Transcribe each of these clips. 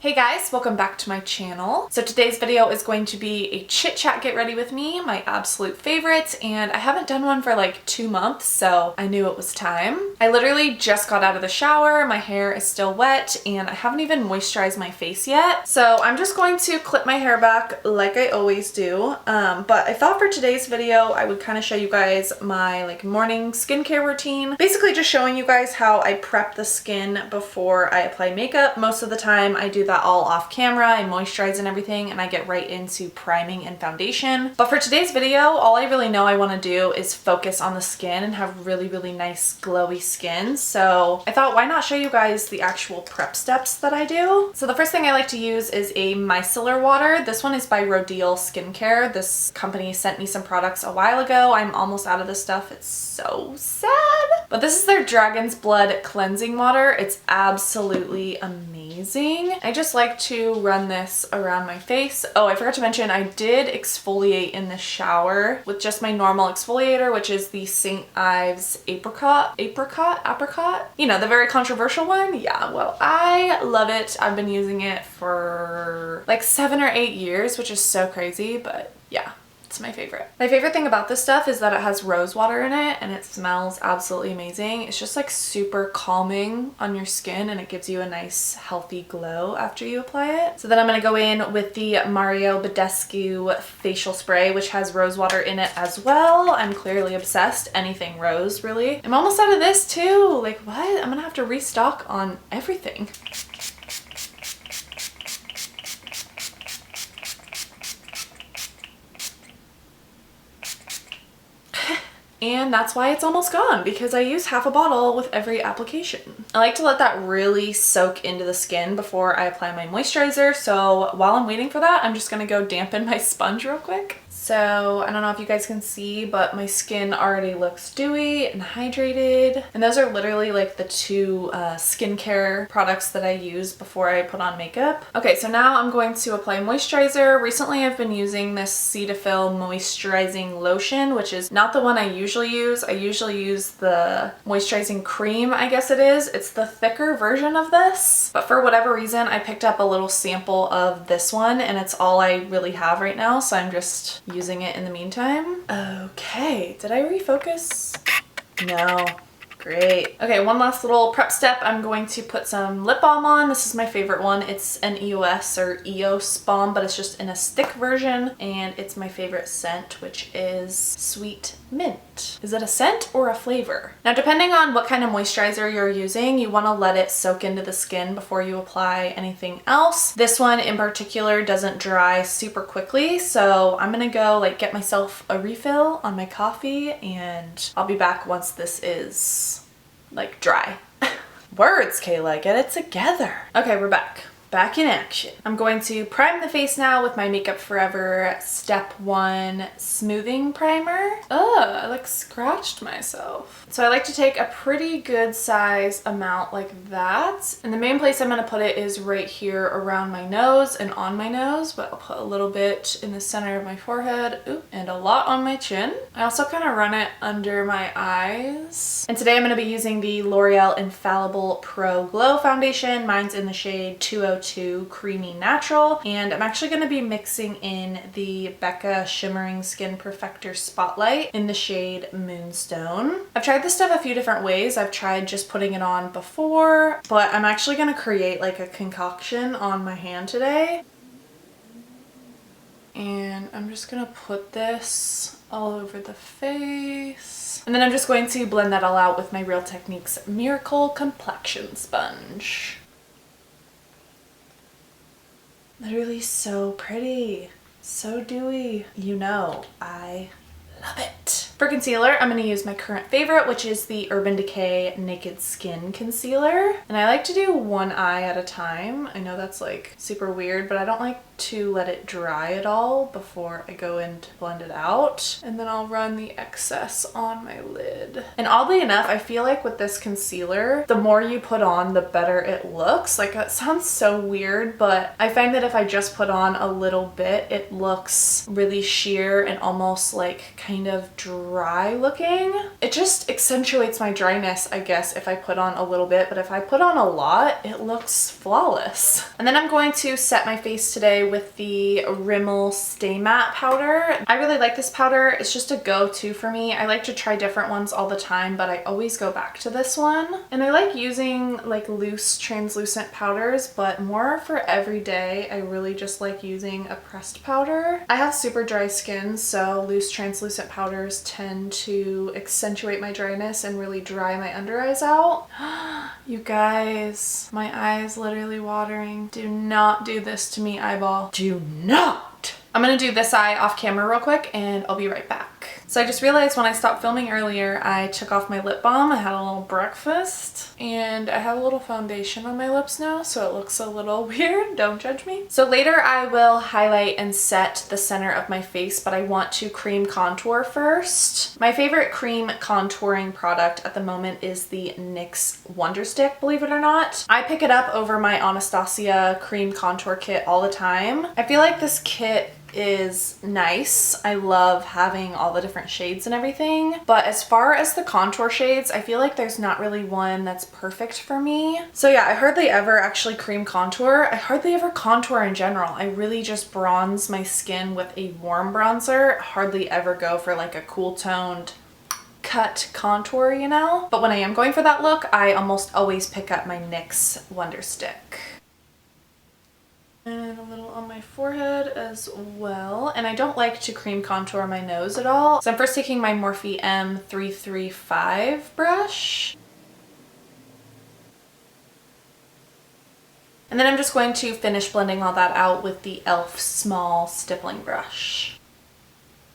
Hey guys, welcome back to my channel. So today's video is going to be a chit chat get ready with me, my absolute favorites, and I haven't done one for like 2 months, so I knew it was time. I literally just got out of the shower, my hair is still wet, and I haven't even moisturized my face yet. So I'm just going to clip my hair back like I always do, but I thought for today's video I would kind of show you guys my like morning skincare routine. Basically just showing you guys how I prep the skin before I apply makeup. Most of the time I do that all off camera. I moisturize and everything, and I get right into priming and foundation. But for today's video, all I really know I want to do is focus on the skin and have really nice glowy skin. So I thought, why not show you guys the actual prep steps that I do? So the first thing I like to use is a micellar water. This one is by Rodial Skincare. This company sent me some products a while ago. I'm almost out of this stuff. It's so sad. But this is their Dragon's Blood cleansing water. It's absolutely amazing. I just like to run this around my face. Oh, I forgot to mention I did exfoliate in the shower with just my normal exfoliator, which is the St. Ives apricot. You know, the very controversial one. Yeah, well, I love it. I've been using it for like 7 or 8 years, which is so crazy, but yeah. It's my favorite. My favorite thing about this stuff is that it has rose water in it and it smells absolutely amazing. It's just like super calming on your skin and it gives you a nice healthy glow after you apply it. So then I'm going to go in with the Mario Badescu facial spray, which has rose water in it as well. I'm clearly obsessed. Anything rose, really. I'm almost out of this too. Like what? I'm going to have to restock on everything. And that's why it's almost gone, because I use half a bottle with every application. I like to let that really soak into the skin before I apply my moisturizer. So while I'm waiting for that, I'm just gonna go dampen my sponge real quick. So I don't know if you guys can see, but my skin already looks dewy and hydrated. And those are literally like the two skincare products that I use before I put on makeup. Okay, so now I'm going to apply moisturizer. Recently I've been using this Cetaphil moisturizing lotion, which is not the one I usually use. I usually use the moisturizing cream, I guess it is. It's the thicker version of this. But for whatever reason, I picked up a little sample of this one and it's all I really have right now. So I'm just using it in the meantime. Okay, did I refocus? No. Great. Okay, one last little prep step. I'm going to put some lip balm on. This is my favorite one. It's an EOS or EOS balm, but it's just in a stick version, and it's my favorite scent, which is Sweet Mint. Is it a scent or a flavor? Now, depending on what kind of moisturizer you're using, you want to let it soak into the skin before you apply anything else. This one in particular doesn't dry super quickly, so I'm gonna go like get myself a refill on my coffee, and I'll be back once this is like dry. Words, Kayla, get it together. Okay, we're back. Back in action. I'm going to prime the face now with my Makeup Forever Step 1 Smoothing Primer. Ugh, I like scratched myself. So I like to take a pretty good size amount like that. And the main place I'm gonna put it is right here around my nose and on my nose, but I'll put a little bit in the center of my forehead, ooh, and a lot on my chin. I also kind of run it under my eyes. And today I'm gonna be using the L'Oreal Infallible Pro Glow Foundation. Mine's in the shade 202 Creamy Natural, and I'm actually going to be mixing in the Becca Shimmering Skin Perfector Spotlight in the shade Moonstone. I've tried this stuff a few different ways. I've tried just putting it on before, but I'm actually going to create like a concoction on my hand today. And I'm just going to put this all over the face. And then I'm just going to blend that all out with my Real Techniques Miracle Complexion Sponge. Literally so pretty, so dewy. You know, I love it. For concealer, I'm going to use my current favorite, which is the Urban Decay Naked Skin Concealer. And I like to do one eye at a time. I know that's like super weird, but I don't like to let it dry at all before I go in to blend it out. And then I'll run the excess on my lid. And oddly enough, I feel like with this concealer, the more you put on, the better it looks. Like that sounds so weird, but I find that if I just put on a little bit, it looks really sheer and almost like kind of dry dry looking. It just accentuates my dryness, I guess, if I put on a little bit, but if I put on a lot, it looks flawless. And then I'm going to set my face today with the Rimmel Stay Matte powder. I really like this powder. It's just a go-to for me. I like to try different ones all the time, but I always go back to this one. And I like using like loose translucent powders, but more for every day, I really just like using a pressed powder. I have super dry skin, so loose translucent powders tend to accentuate my dryness and really dry my under eyes out. You guys, my eye is literally watering. Do not do this to me, eyeball. Do not! I'm gonna do this eye off camera real quick and I'll be right back. So I just realized when I stopped filming earlier, I took off my lip balm. I had a little breakfast and I have a little foundation on my lips now, so it looks a little weird. Don't judge me. So later I will highlight and set the center of my face, but I want to cream contour first. My favorite cream contouring product at the moment is the NYX Wonder Stick, believe it or not. I pick it up over my Anastasia cream contour kit all the time. I feel like this kit is nice. I love having all the different shades and everything, but as far as the contour shades, I feel like there's not really one that's perfect for me. So yeah, I hardly ever actually cream contour. I hardly ever contour in general. I really just bronze my skin with a warm bronzer. Hardly ever go for like a cool toned cut contour, you know? But when I am going for that look, I almost always pick up my NYX Wonder Stick. And a little on my forehead as well. And I don't like to cream contour my nose at all. So I'm first taking my Morphe M335 brush. And then I'm just going to finish blending all that out with the e.l.f. small stippling brush.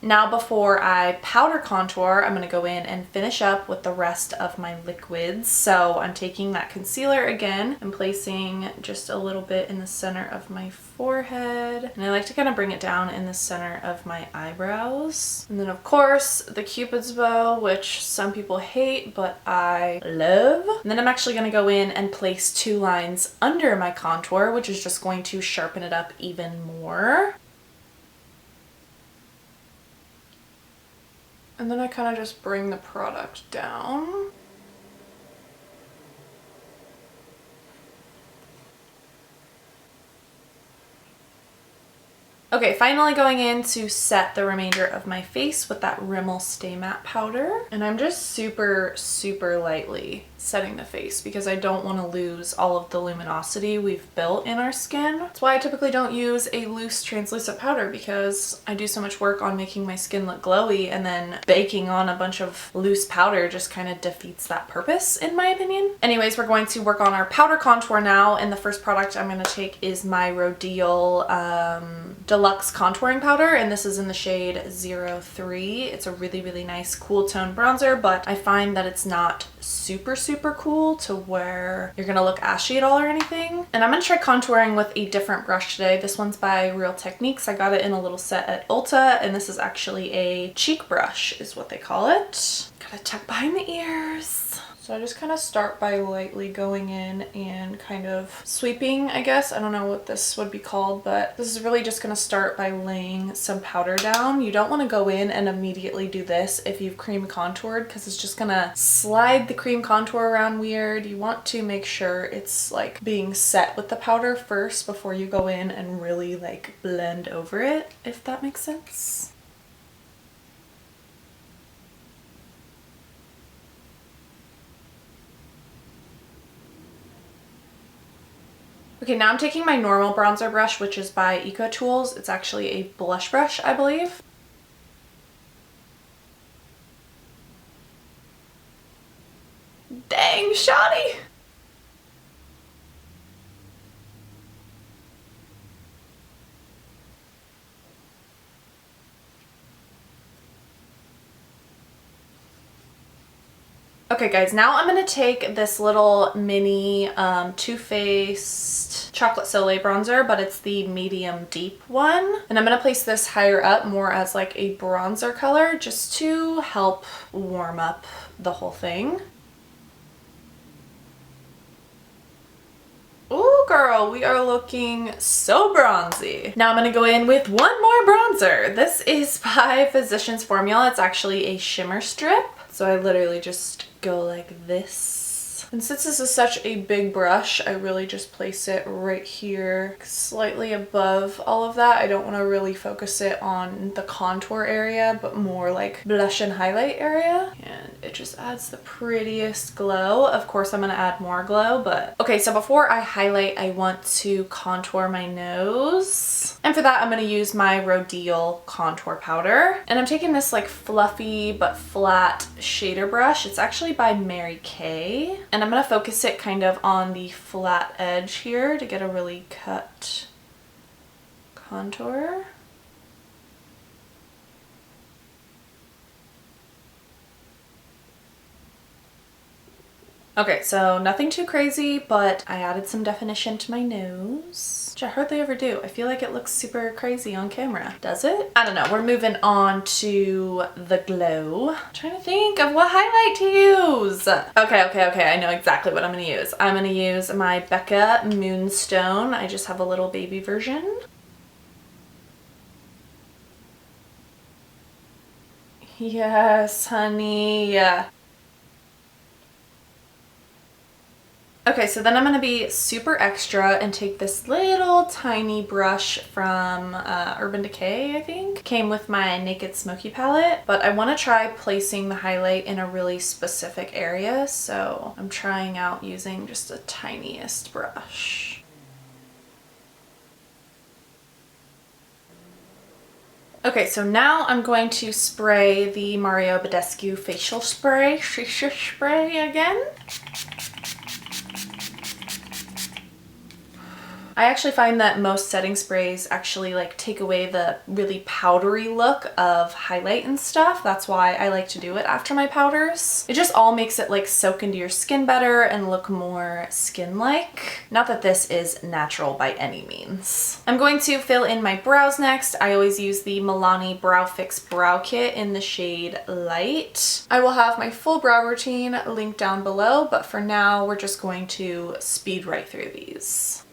Now before I powder contour, I'm going to go in and finish up with the rest of my liquids. So I'm taking that concealer again and placing just a little bit in the center of my forehead. And I like to kind of bring it down in the center of my eyebrows. And then of course the Cupid's bow, which some people hate, but I love. And then I'm actually going to go in and place 2 lines under my contour, which is just going to sharpen it up even more. And then I kind of just bring the product down. Okay, finally going in to set the remainder of my face with that Rimmel Stay Matte powder. And I'm just super, super lightly setting the face because I don't want to lose all of the luminosity we've built in our skin. That's why I typically don't use a loose translucent powder, because I do so much work on making my skin look glowy, and then baking on a bunch of loose powder just kind of defeats that purpose in my opinion. Anyways, we're going to work on our powder contour now, and the first product I'm going to take is my Rodial Deluxe Contouring Powder, and this is in the shade 03. It's a really, really nice cool tone bronzer, but I find that it's not super cool to where you're gonna look ashy at all or anything. And I'm gonna try contouring with a different brush today. This one's by Real Techniques. I got it in a little set at Ulta, and this is actually a cheek brush is what they call it. Gotta tuck behind the ears. So I just kind of start by lightly going in and kind of sweeping, I guess. I don't know what this would be called, but this is really just going to start by laying some powder down. You don't want to go in and immediately do this if you've cream contoured, because it's just going to slide the cream contour around weird. You want to make sure it's like being set with the powder first before you go in and really like blend over it, if that makes sense. Okay, now I'm taking my normal bronzer brush, which is by Eco Tools. It's actually a blush brush, I believe. Dang, shoddy! Okay guys, now I'm going to take this little mini Too Faced Chocolate Soleil bronzer, but it's the medium deep one. And I'm going to place this higher up more as like a bronzer color just to help warm up the whole thing. Ooh girl, girl, we are looking so bronzy. Now I'm gonna go in with one more bronzer. This is by Physicians Formula. It's actually a shimmer strip. So I literally just go like this. And since this is such a big brush, I really just place it right here, slightly above all of that. I don't want to really focus it on the contour area, but more like blush and highlight area. And it just adds the prettiest glow. Of course, I'm going to add more glow, but okay, so before I highlight, I want to contour my nose. And for that, I'm going to use my Rodial contour powder. And I'm taking this like fluffy but flat shader brush. It's actually by Mary Kay. And I'm going to focus it kind of on the flat edge here to get a really cut contour. Okay, so nothing too crazy, but I added some definition to my nose, which I hardly ever do. I feel like it looks super crazy on camera. Does it? I don't know. We're moving on to the glow. I'm trying to think of what highlight to use. Okay. I know exactly what I'm going to use. I'm going to use my Becca Moonstone. I just have a little baby version. Yes, honey. Okay, so then I'm going to be super extra and take this little tiny brush from Urban Decay, I think. Came with my Naked Smoky palette, but I want to try placing the highlight in a really specific area, so I'm trying out using just the tiniest brush. Okay, so now I'm going to spray the Mario Badescu facial spray again. I actually find that most setting sprays actually like take away the really powdery look of highlight and stuff. That's why I like to do it after my powders. It just all makes it like soak into your skin better and look more skin-like. Not that this is natural by any means. I'm going to fill in my brows next. I always use the Milani Brow Fix Brow Kit in the shade Light. I will have my full brow routine linked down below, but for now we're just going to speed right through these.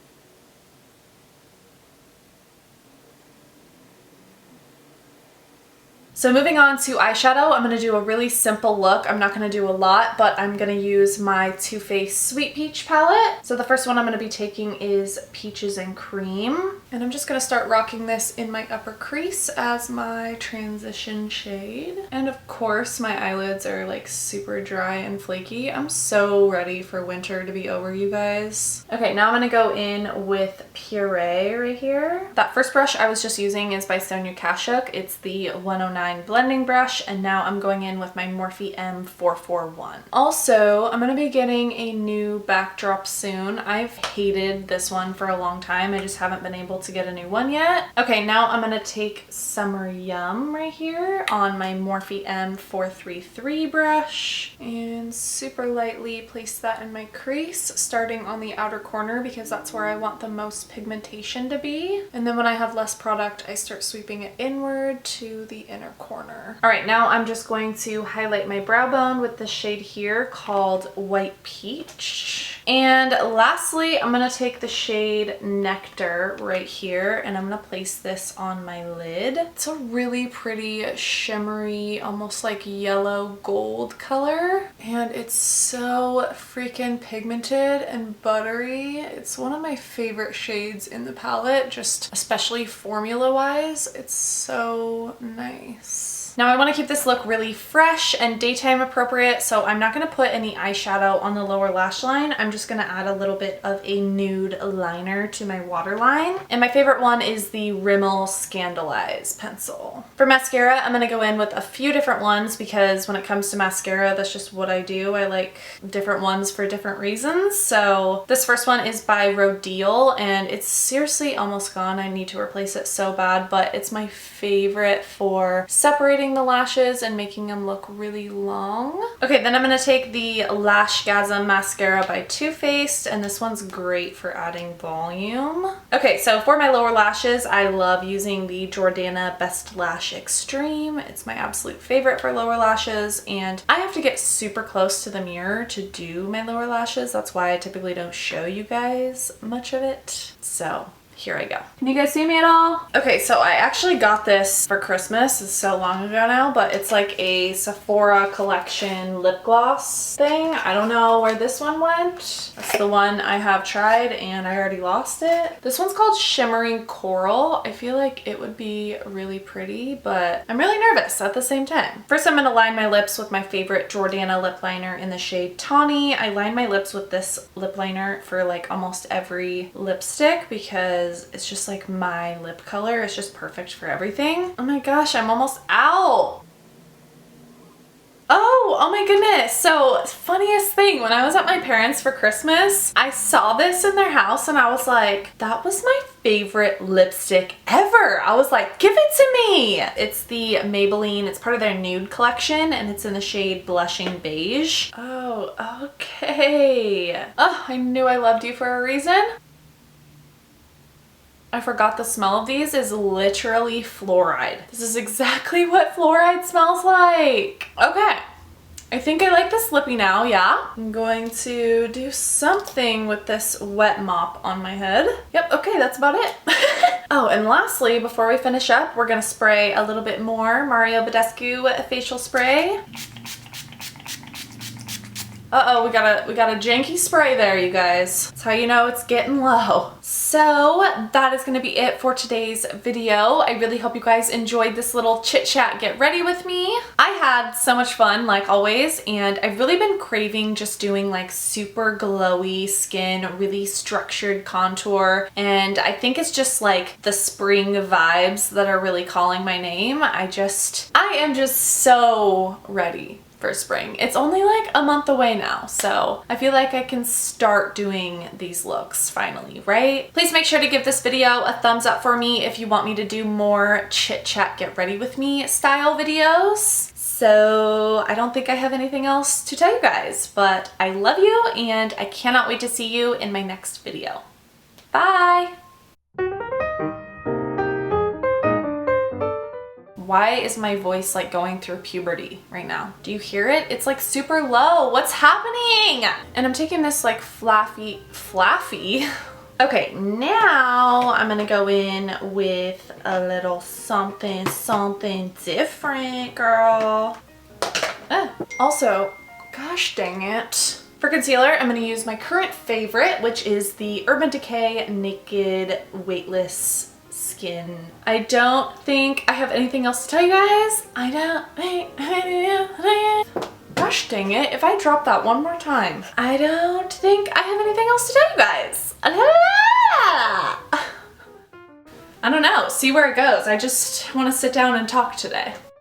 So moving on to eyeshadow, I'm going to do a really simple look. I'm not going to do a lot, but I'm going to use my Too Faced Sweet Peach palette. So the first one I'm going to be taking is Peaches and Cream. And I'm just going to start rocking this in my upper crease as my transition shade. And of course, my eyelids are like super dry and flaky. I'm so ready for winter to be over, you guys. Okay, now I'm going to go in with Puree right here. That first brush I was just using is by Sonia Kashuk. It's the 109 blending brush, and now I'm going in with my Morphe M441. Also, I'm going to be getting a new backdrop soon. I've hated this one for a long time. I just haven't been able to get a new one yet. Okay, now I'm going to take Summer Yum right here on my Morphe M433 brush and super lightly place that in my crease, starting on the outer corner because that's where I want the most pigmentation to be. And then when I have less product, I start sweeping it inward to the inner corner. All right, now I'm just going to highlight my brow bone with the shade here called White Peach. And lastly, I'm going to take the shade Nectar right here, and I'm going to place this on my lid. It's a really pretty shimmery, almost like yellow gold color, and it's so freaking pigmented and buttery. It's one of my favorite shades in the palette, just especially formula wise. It's so nice. Now I want to keep this look really fresh and daytime appropriate, so I'm not going to put any eyeshadow on the lower lash line. I'm just going to add a little bit of a nude liner to my waterline. And my favorite one is the Rimmel Scandalize pencil. For mascara, I'm going to go in with a few different ones because when it comes to mascara, that's just what I do. I like different ones for different reasons. So this first one is by Rodial, and it's seriously almost gone. I need to replace it so bad, but it's my favorite for separating lengthening the lashes and making them look really long. Okay, then I'm gonna take the Lashgasm mascara by Too Faced, and this one's great for adding volume. Okay, so for my lower lashes, I love using the Jordana Best Lash Extreme. It's my absolute favorite for lower lashes, and I have to get super close to the mirror to do my lower lashes. That's why I typically don't show you guys much of it. So here I go. Can you guys see me at all? Okay, so I actually got this for Christmas. It's so long ago now, but it's like a Sephora collection lip gloss thing. I don't know where this one went. That's the one I have tried and I already lost it. This one's called Shimmering Coral. I feel like it would be really pretty, but I'm really nervous at the same time. First, I'm gonna line my lips with my favorite Jordana lip liner in the shade Tawny. I line my lips with this lip liner for like almost every lipstick because it's just like my lip color. It's just perfect for everything. Oh my gosh, I'm almost out. Oh my goodness. So funniest thing, when I was at my parents' for Christmas, I saw this in their house and I was like, that was my favorite lipstick ever. I was like, give it to me. It's the Maybelline, it's part of their nude collection and it's in the shade Blushing Beige. Oh, okay. Oh, I knew I loved you for a reason. I forgot the smell of these is literally fluoride. This is exactly what fluoride smells like. Okay, I think I like this lippy now, yeah? I'm going to do something with this wet mop on my head. Yep, okay, that's about it. Oh, and lastly, before we finish up, we're gonna spray a little bit more Mario Badescu facial spray. Uh-oh, we got a janky spray there, you guys. That's how you know it's getting low. So that is gonna be it for today's video. I really hope you guys enjoyed this little chit chat get ready with me. I had so much fun, like always, and I've really been craving just doing like super glowy skin, really structured contour, and I think it's just like the spring vibes that are really calling my name. I am just so ready for spring. It's only like a month away now, so I feel like I can start doing these looks finally, right? Please make sure to give this video a thumbs up for me if you want me to do more chit chat get ready with me style videos. So I don't think I have anything else to tell you guys, but I love you and I cannot wait to see you in my next video. Bye! Why is my voice like going through puberty right now? Do you hear it? It's like super low. What's happening? And I'm taking this like fluffy. Okay, now I'm gonna go in with a little something different, girl. Also, gosh dang it. For concealer, I'm gonna use my current favorite, which is the Urban Decay Naked Weightless Skin. I don't think I have anything else to tell you guys. Gosh dang it, if I drop that one more time, I don't think I have anything else to tell you guys. I don't know, see where it goes. I just want to sit down and talk today.